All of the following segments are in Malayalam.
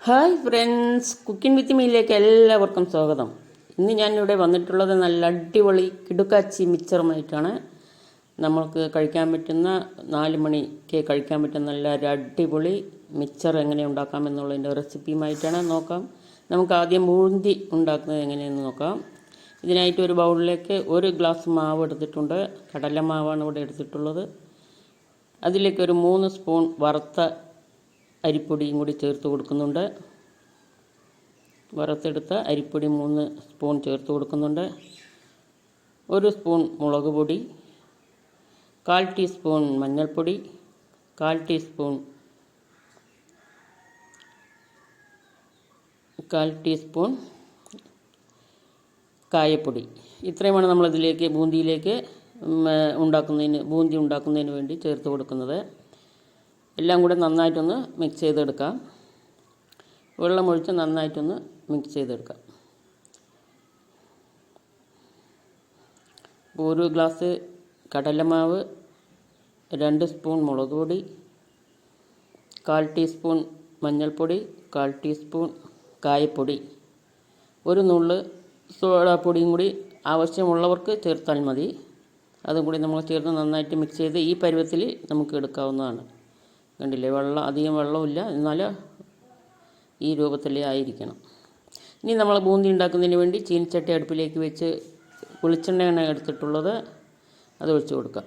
ഹായ് ഫ്രണ്ട്സ്, കുക്കിംഗ് വിത്ത് മീയിലേക്ക് എല്ലാവർക്കും സ്വാഗതം. ഇന്ന് ഞാനിവിടെ വന്നിട്ടുള്ളത് നല്ല അടിപൊളി കിടുക്കാച്ചി മിച്ചറുമായിട്ടാണ്. നമ്മൾക്ക് കഴിക്കാൻ പറ്റുന്ന 4 മണിക്ക് കഴിക്കാൻ പറ്റുന്ന നല്ല ഒരു അടിപൊളി മിച്ചർ എങ്ങനെ ഉണ്ടാക്കാമെന്നുള്ളതിൻ്റെ റെസിപ്പിയുമായിട്ടാണ് നോക്കാം. നമുക്ക് ആദ്യം ബൂന്തി ഉണ്ടാക്കുന്നത് എങ്ങനെയെന്ന് നോക്കാം. ഇതിനായിട്ട് ഒരു ബൗളിലേക്ക് 1 ഗ്ലാസ് മാവ് എടുത്തിട്ടുണ്ട്. കടലമാവാണ് ഇവിടെ എടുത്തിട്ടുള്ളത്. അതിലേക്ക് ഒരു 3 സ്പൂൺ വറുത്ത അരിപ്പൊടിയും കൂടി ചേർത്ത് കൊടുക്കുന്നുണ്ട്. വറുത്തെടുത്ത അരിപ്പൊടി 3 സ്പൂൺ ചേർത്ത് കൊടുക്കുന്നുണ്ട്. 1 സ്പൂൺ മുളക് പൊടി, 1/4 ടീസ്പൂൺ മഞ്ഞൾപ്പൊടി, 1/4 ടീസ്പൂൺ കായപ്പൊടി. ഇത്രയുമാണ് നമ്മളിതിലേക്ക് ബൂന്തി ഉണ്ടാക്കുന്നതിന് വേണ്ടി ചേർത്ത് കൊടുക്കുന്നത്. എല്ലാം കൂടെ നന്നായിട്ടൊന്ന് മിക്സ് ചെയ്തെടുക്കാം. വെള്ളമൊഴിച്ച് നന്നായിട്ടൊന്ന് മിക്സ് ചെയ്തെടുക്കാം. 1 ഗ്ലാസ് കടലമാവ്, 2 സ്പൂൺ മുളക് പൊടി, 1/4 ടീസ്പൂൺ മഞ്ഞൾപ്പൊടി, 1/4 ടീസ്പൂൺ കായപ്പൊടി, 1 നുള്ള് സോഡാപ്പൊടിയും കൂടി ആവശ്യമുള്ളവർക്ക് ചേർത്താൽ മതി. അതും കൂടി നമ്മൾ ചേർത്ത് നന്നായിട്ട് മിക്സ് ചെയ്ത് ഈ പരുവത്തിൽ നമുക്ക് എടുക്കാവുന്നതാണ്. കണ്ടില്ലേ, അധികം വെള്ളമില്ല, എന്നാൽ ഈ രൂപത്തിലേ ആയിരിക്കണം. ഇനി നമ്മൾ ബൂന്തി ഉണ്ടാക്കുന്നതിന് വേണ്ടി ചീനിച്ചട്ടി അടുപ്പിലേക്ക് വെച്ച് വെളിച്ചെണ്ണയാണ് എടുത്തിട്ടുള്ളത്. അത് ഒഴിച്ച് കൊടുക്കാം.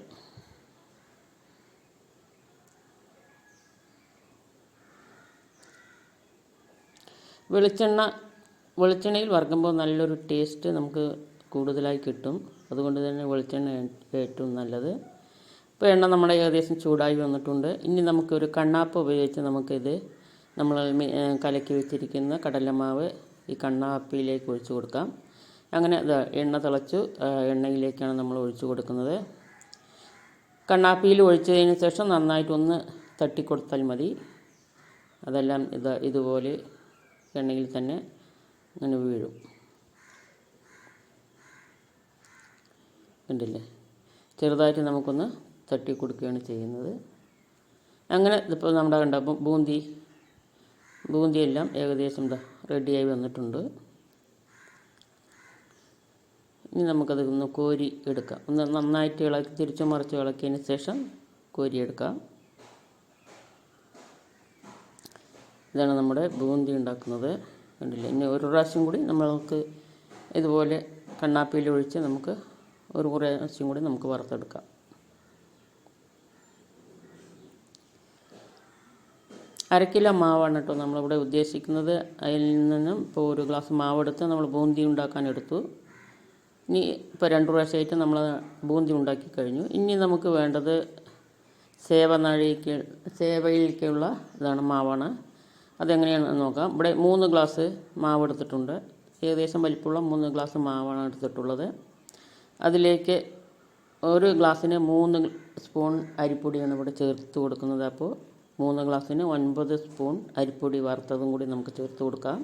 വെളിച്ചെണ്ണയിൽ വറുക്കുമ്പോൾ നല്ലൊരു ടേസ്റ്റ് നമുക്ക് കൂടുതലായി കിട്ടും. അതുകൊണ്ട് തന്നെ വെളിച്ചെണ്ണ ഏറ്റവും നല്ലത്. ഇപ്പോൾ എണ്ണ നമ്മുടെ ഏകദേശം ചൂടായി വന്നിട്ടുണ്ട്. ഇനി നമുക്കൊരു കണ്ണാപ്പ് ഉപയോഗിച്ച് നമുക്കിത് നമ്മൾ കലക്കി വെച്ചിരിക്കുന്ന കടലമാവ് ഈ കണ്ണാപ്പിയിലേക്ക് ഒഴിച്ചു കൊടുക്കാം. അങ്ങനെ എണ്ണ തിളച്ചു, എണ്ണയിലേക്കാണ് നമ്മൾ ഒഴിച്ചു കൊടുക്കുന്നത്. കണ്ണാപ്പിയിൽ ഒഴിച്ചതിന് ശേഷം നന്നായിട്ടൊന്ന് തട്ടിക്കൊടുത്താൽ മതി. അതെല്ലാം ഇതുപോലെ എണ്ണയിൽ തന്നെ അങ്ങനെ വീഴും. കണ്ടില്ലേ, ചെറുതായിട്ട് നമുക്കൊന്ന് തട്ടി കൊടുക്കുകയാണ് ചെയ്യുന്നത്. അങ്ങനെ ഇതിപ്പോൾ നമ്മുടെ കണ്ടപ്പോൾ ബൂന്തിയെല്ലാം ഏകദേശം റെഡിയായി വന്നിട്ടുണ്ട്. ഇനി നമുക്കത് ഒന്ന് കോരി എടുക്കാം. ഒന്ന് നന്നായിട്ട് തിരിച്ചു മറിച്ച് ഇളക്കിയതിന് ശേഷം കോരിയെടുക്കാം. ഇതാണ് നമ്മുടെ ബൂന്തി ഉണ്ടാക്കുന്നത്. കണ്ടില്ലേ, ഇനി ഒരു പ്രാവശ്യം കൂടി നമ്മൾക്ക് ഇതുപോലെ കണ്ണാപ്പിയിൽ ഒഴിച്ച് നമുക്ക് ഒരു പ്രാവശ്യം കൂടി നമുക്ക് വറുത്തെടുക്കാം. അരക്കിലോ മാവാണ് കേട്ടോ നമ്മളിവിടെ ഉദ്ദേശിക്കുന്നത്. അതിൽ നിന്നും ഇപ്പോൾ 1 ഗ്ലാസ് മാവെടുത്ത് നമ്മൾ ബൂന്തി ഉണ്ടാക്കാൻ എടുത്തു. ഇനി ഇപ്പോൾ 2 പ്രാവശ്യമായിട്ട് നമ്മൾ ബൂന്തി ഉണ്ടാക്കി കഴിഞ്ഞു. ഇനി നമുക്ക് വേണ്ടത് സേവയിലേക്കുള്ള മാവാണ്. അതെങ്ങനെയാണെന്ന് നോക്കാം. ഇവിടെ 3 ഗ്ലാസ് മാവ് എടുത്തിട്ടുണ്ട്. ഏകദേശം വലിപ്പമുള്ള 3 ഗ്ലാസ് മാവാണ് എടുത്തിട്ടുള്ളത്. അതിലേക്ക് 1 ഗ്ലാസ്സിന് 3 സ്പൂൺ അരിപ്പൊടിയാണ് ഇവിടെ ചേർത്ത് കൊടുക്കുന്നത്. അപ്പോൾ 3 ഗ്ലാസ്സിന് 9 സ്പൂൺ അരിപ്പൊടി വറുത്തതും കൂടി നമുക്ക് ചേർത്ത് കൊടുക്കാം.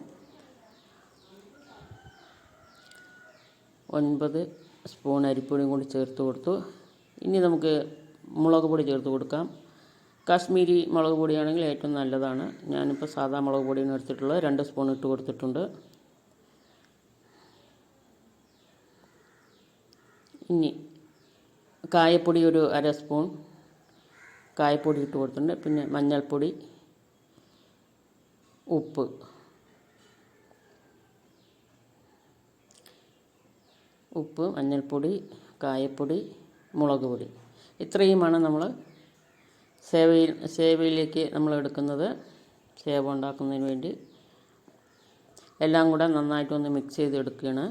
9 സ്പൂൺ അരിപ്പൊടിയും കൂടി ചേർത്ത് കൊടുത്തു. ഇനി നമുക്ക് മുളക് പൊടി ചേർത്ത് കൊടുക്കാം. കാശ്മീരി മുളക് പൊടിയാണെങ്കിൽ ഏറ്റവും നല്ലതാണ്. ഞാനിപ്പോൾ സാധാ മുളക് പൊടിയാണ് എടുത്തിട്ടുള്ളത്. 2 സ്പൂൺ ഇട്ട് കൊടുത്തിട്ടുണ്ട്. ഇനി കായപ്പൊടി ഒരു 1/2 സ്പൂൺ കായപ്പൊടി ഇട്ട് കൊടുത്തിട്ടുണ്ട്. പിന്നെ മഞ്ഞൾപ്പൊടി, ഉപ്പ്, മഞ്ഞൾപ്പൊടി, കായപ്പൊടി, മുളക് പൊടി, ഇത്രയുമാണ് നമ്മൾ സേവയിലേക്ക് നമ്മൾ എടുക്കുന്നത്. സേവ ഉണ്ടാക്കുന്നതിന് വേണ്ടി എല്ലാം കൂടെ നന്നായിട്ടൊന്ന് മിക്സ് ചെയ്ത് എടുക്കുകയാണ്.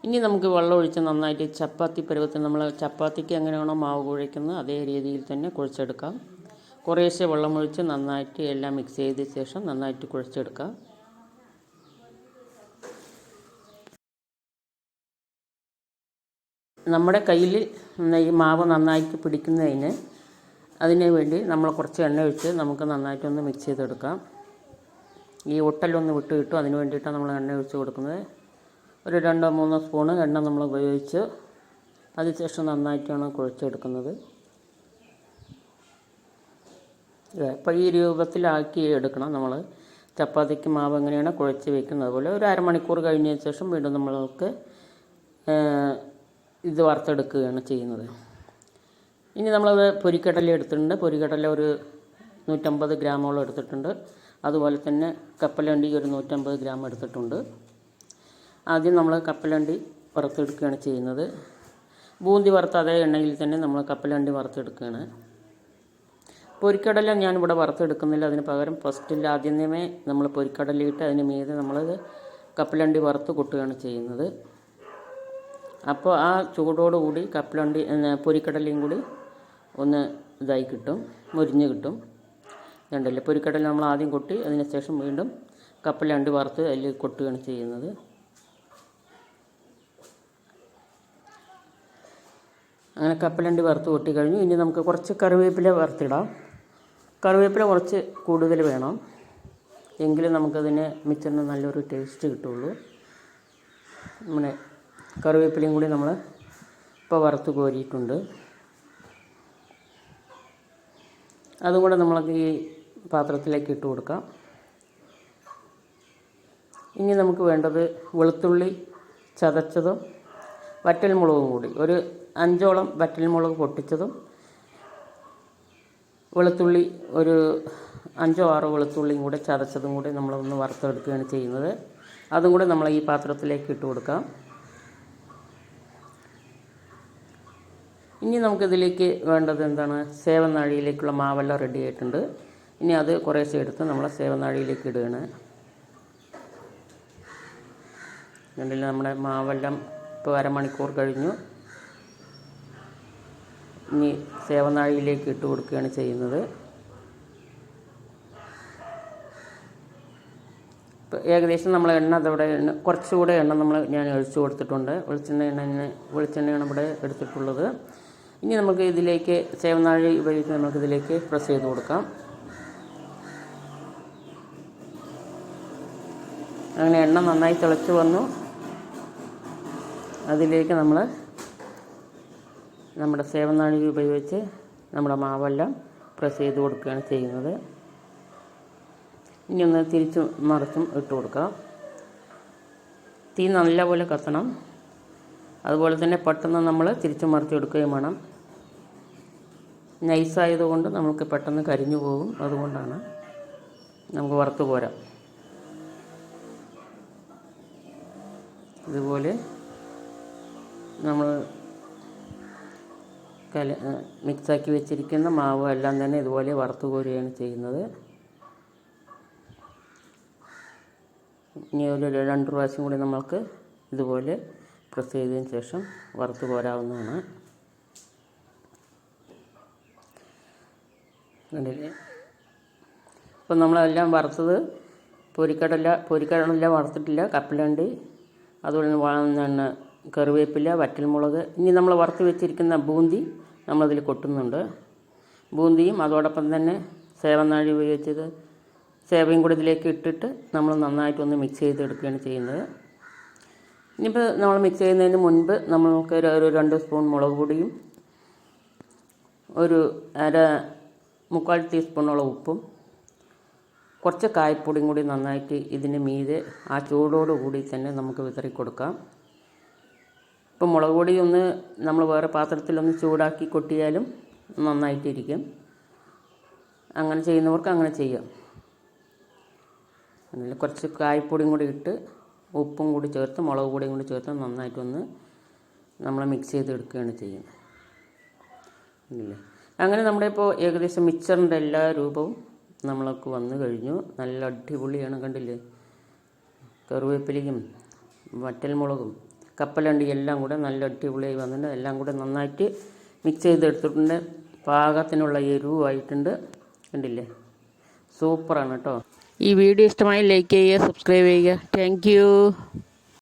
ഇനി നമുക്ക് വെള്ളം ഒഴിച്ച് നന്നായിട്ട് ചപ്പാത്തി പരുവത്തിൽ നമ്മൾ ചപ്പാത്തിക്ക് എങ്ങനെയാണോ മാവ് കുഴയ്ക്കുന്നത് അതേ രീതിയിൽ തന്നെ കുഴച്ചെടുക്കാം. കുറേശ്ശെ വെള്ളമൊഴിച്ച് നന്നായിട്ട് എല്ലാം മിക്സ് ചെയ്ത ശേഷം നന്നായിട്ട് കുഴച്ചെടുക്കാം. നമ്മുടെ കയ്യിൽ ഈ മാവ് നന്നായിട്ട് അതിന് വേണ്ടി നമ്മൾ കുറച്ച് എണ്ണ ഒഴിച്ച് നമുക്ക് നന്നായിട്ടൊന്ന് മിക്സ് ചെയ്തെടുക്കാം. ഈ ഒട്ടലൊന്ന് വിട്ട് കിട്ടും, അതിന് വേണ്ടിയിട്ടാണ് നമ്മൾ എണ്ണ ഒഴിച്ച് കൊടുക്കുന്നത്. ഒരു 2-3 സ്പൂണ് എണ്ണ നമ്മൾ ഉപയോഗിച്ച് അതിനുശേഷം നന്നായിട്ടാണ് കുഴച്ചെടുക്കുന്നത്. അപ്പോൾ ഈ രൂപത്തിലാക്കി എടുക്കണം നമ്മൾ. ചപ്പാത്തിക്ക് മാവ് എങ്ങനെയാണ് കുഴച്ച് വയ്ക്കുന്നത് അതുപോലെ ഒരു അരമണിക്കൂർ കഴിഞ്ഞതിന് ശേഷം വീണ്ടും നമ്മൾക്ക് ഇത് വറുത്തെടുക്കുകയാണ് ചെയ്യുന്നത്. ഇനി നമ്മളത് പൊരിക്കടല എടുത്തിട്ടുണ്ട്. പൊരിക്കടല ഒരു 150 ഗ്രാമോളം എടുത്തിട്ടുണ്ട്. അതുപോലെ തന്നെ കപ്പലണ്ടി ഒരു 150 ഗ്രാം എടുത്തിട്ടുണ്ട്. ആദ്യം നമ്മൾ കപ്പലണ്ടി വറുത്തെടുക്കുകയാണ് ചെയ്യുന്നത്. ബൂന്തി വറുത്ത അതേ എണ്ണയിൽ തന്നെ നമ്മൾ കപ്പലണ്ടി വറുത്തെടുക്കുകയാണ്. പൊരിക്കടല ഞാനിവിടെ വറുത്തെടുക്കുന്നില്ല. അതിന് പകരം ഫസ്റ്റിൽ ആദ്യമേ നമ്മൾ പൊരിക്കടലയിട്ട് അതിന് മീതെ നമ്മളത് കപ്പലണ്ടി വറുത്ത് കൊട്ടുകയാണ് ചെയ്യുന്നത്. അപ്പോൾ ആ ചൂടോടുകൂടി കപ്പലണ്ടി പൊരിക്കടലയും കൂടി ഒന്ന് ഇതായി കിട്ടും, മുരിഞ്ഞ് കിട്ടും. രണ്ടല്ലേ പൊരിക്കടല നമ്മൾ ആദ്യം കൊട്ടി അതിന് ശേഷം വീണ്ടും കപ്പലണ്ടി വറുത്ത് അതിൽ കൊട്ടുകയാണ് ചെയ്യുന്നത്. അങ്ങനെ കപ്പലണ്ടി വറുത്ത് കൊട്ടി കഴിഞ്ഞു. ഇനി നമുക്ക് കുറച്ച് കറിവേപ്പില വറുത്തിടാം. കറിവേപ്പില കുറച്ച് കൂടുതൽ വേണം, എങ്കിലും നമുക്കതിന് മിച്ചറിന് നല്ലൊരു ടേസ്റ്റ് കിട്ടുള്ളൂ. നമ്മുടെ കറിവേപ്പിലയും കൂടി നമ്മൾ ഇപ്പോൾ വറുത്ത് കോരിയിട്ടുണ്ട്. അതും കൂടെ നമ്മൾക്ക് ഈ പാത്രത്തിലേക്ക് ഇട്ട് കൊടുക്കാം. ഇനി നമുക്ക് വേണ്ടത് വെളുത്തുള്ളി ചതച്ചതും വറ്റൽമുളകും കൂടി, ഒരു 5ഓളം വറ്റൽമുളക് പൊട്ടിച്ചതും വെളുത്തുള്ളി ഒരു 5 6 വെളുത്തുള്ളിയും കൂടെ ചതച്ചതും കൂടി നമ്മളൊന്ന് വറുത്തെടുക്കുകയാണ് ചെയ്യുന്നത്. അതും കൂടെ നമ്മൾ ഈ പാത്രത്തിലേക്ക് ഇട്ട് കൊടുക്കാം. ഇനി നമുക്കിതിലേക്ക് വേണ്ടത് എന്താണ്, സേവനാഴിയിലേക്കുള്ള മാവെല്ലാം റെഡി ആയിട്ടുണ്ട്. ഇനി അത് കുറേശ്ശെ എടുത്ത് നമ്മൾ സേവനാഴിയിലേക്ക് ഇടുകയാണ്. കണ്ടില്ല, നമ്മുടെ മാവെല്ലാം ഇപ്പോൾ അരമണിക്കൂർ കഴിഞ്ഞു. ഇനി സേവനാഴിയിലേക്ക് ഇട്ട് കൊടുക്കുകയാണ് ചെയ്യുന്നത്. ഇപ്പോൾ ഏകദേശം നമ്മൾ എണ്ണ അതവിടെ കുറച്ചുകൂടെ എണ്ണ ഞാൻ ഒഴിച്ചു കൊടുത്തിട്ടുണ്ട്. വെളിച്ചെണ്ണയാണ് ഇവിടെ എടുത്തിട്ടുള്ളത്. ഇനി നമുക്ക് ഇതിലേക്ക് സേവനാഴി ഉപയോഗിച്ച് നമുക്കിതിലേക്ക് പ്രസ് ചെയ്ത് കൊടുക്കാം. അങ്ങനെ എണ്ണ നന്നായി തിളച്ച് വന്നു. അതിലേക്ക് നമ്മൾ നമ്മുടെ സേവനാഴി ഉപയോഗിച്ച് നമ്മുടെ മാവെല്ലാം പ്രസ് ചെയ്ത് കൊടുക്കുകയാണ് ചെയ്യുന്നത്. ഇനി ഒന്ന് തിരിച്ചും മറിച്ചും ഇട്ട് കൊടുക്കാം. തീ നല്ലപോലെ കത്തണം. അതുപോലെ തന്നെ പെട്ടെന്ന് നമ്മൾ തിരിച്ചും മറിച്ച് എടുക്കുകയും വേണം. നൈസായതുകൊണ്ട് നമുക്ക് പെട്ടെന്ന് കരിഞ്ഞു പോകും. അതുകൊണ്ടാണ് നമുക്ക് വറുത്ത് പോരാം. ഇതുപോലെ നമ്മൾ മിക്സാക്കി വെച്ചിരിക്കുന്ന മാവ് എല്ലാം തന്നെ ഇതുപോലെ വറുത്ത് കോരുകയാണ് ചെയ്യുന്നത്. ഇനി ഒരു 2 പ്രാവശ്യം കൂടി നമ്മൾക്ക് ഇതുപോലെ പ്രസ് ചെയ്തതിന് ശേഷം വറുത്ത് കോരാവുന്നതാണ്. കണ്ടില്ലേ, ഇപ്പം നമ്മളെല്ലാം വറുത്തത് പൊരിക്കടല വറുത്തിട്ടില്ല, കപ്പലണ്ടി, അതുപോലെ കറിവേപ്പില, വറ്റൽമുളക്. ഇനി നമ്മൾ വറുത്ത് വെച്ചിരിക്കുന്ന ബൂന്തി നമ്മളതിൽ കൊട്ടുന്നുണ്ട്. ബൂന്തിയും അതോടൊപ്പം തന്നെ സേവനാഴി ഉപയോഗിച്ചത് സേവയും കൂടി ഇതിലേക്ക് ഇട്ടിട്ട് നമ്മൾ നന്നായിട്ടൊന്ന് മിക്സ് ചെയ്തെടുക്കുകയാണ് ചെയ്യുന്നത്. ഇനിയിപ്പോൾ നമ്മൾ മിക്സ് ചെയ്യുന്നതിന് മുൻപ് നമുക്ക് ഒരു 2 സ്പൂൺ മുളക് പൊടിയും ഒരു 3/4 ടീസ്പൂണോളം ഉപ്പും കുറച്ച് കായപ്പൊടിയും കൂടി നന്നായിട്ട് ഇതിന് മീതെ ആ ചൂടോടുകൂടി തന്നെ നമുക്ക് വിതറി കൊടുക്കാം. ഇപ്പം മുളക് പൊടി ഒന്ന് നമ്മൾ വേറെ പാത്രത്തിലൊന്ന് ചൂടാക്കി കൊട്ടിയാലും നന്നായിട്ടിരിക്കും. അങ്ങനെ ചെയ്യുന്നവർക്ക് അങ്ങനെ ചെയ്യാം. അതിൽ കുറച്ച് കായപ്പൊടിയും കൂടി ഇട്ട് ഉപ്പും കൂടി ചേർത്ത് മുളക് പൊടിയും കൂടി ചേർത്ത് നന്നായിട്ടൊന്ന് നമ്മൾ മിക്സ് ചെയ്തെടുക്കുകയാണ് ചെയ്യുന്നത്. ഇല്ലേ, അങ്ങനെ നമ്മുടെ ഇപ്പോൾ ഏകദേശം മിക്സറിൻ്റെ എല്ലാ രൂപവും നമ്മൾക്ക് വന്നു കഴിഞ്ഞു. നല്ല അടിപൊളിയാണ്. കണ്ടില്ലേ, കറിവേപ്പിലയും വറ്റൽമുളകും കപ്പലണ്ടി എല്ലാം കൂടെ നല്ല അടിപൊളിയായി വന്നിട്ടുണ്ട്. എല്ലാം കൂടെ നന്നായിട്ട് മിക്സ് ചെയ്തെടുത്തിട്ടുണ്ട്. പാകത്തിനുള്ള എരിവുമായിട്ടുണ്ട്. കണ്ടില്ലേ, സൂപ്പറാണ് കേട്ടോ. ഈ വീഡിയോ ഇഷ്ടമായി ലൈക്ക് ചെയ്യുക, സബ്സ്ക്രൈബ് ചെയ്യുക. Thank you.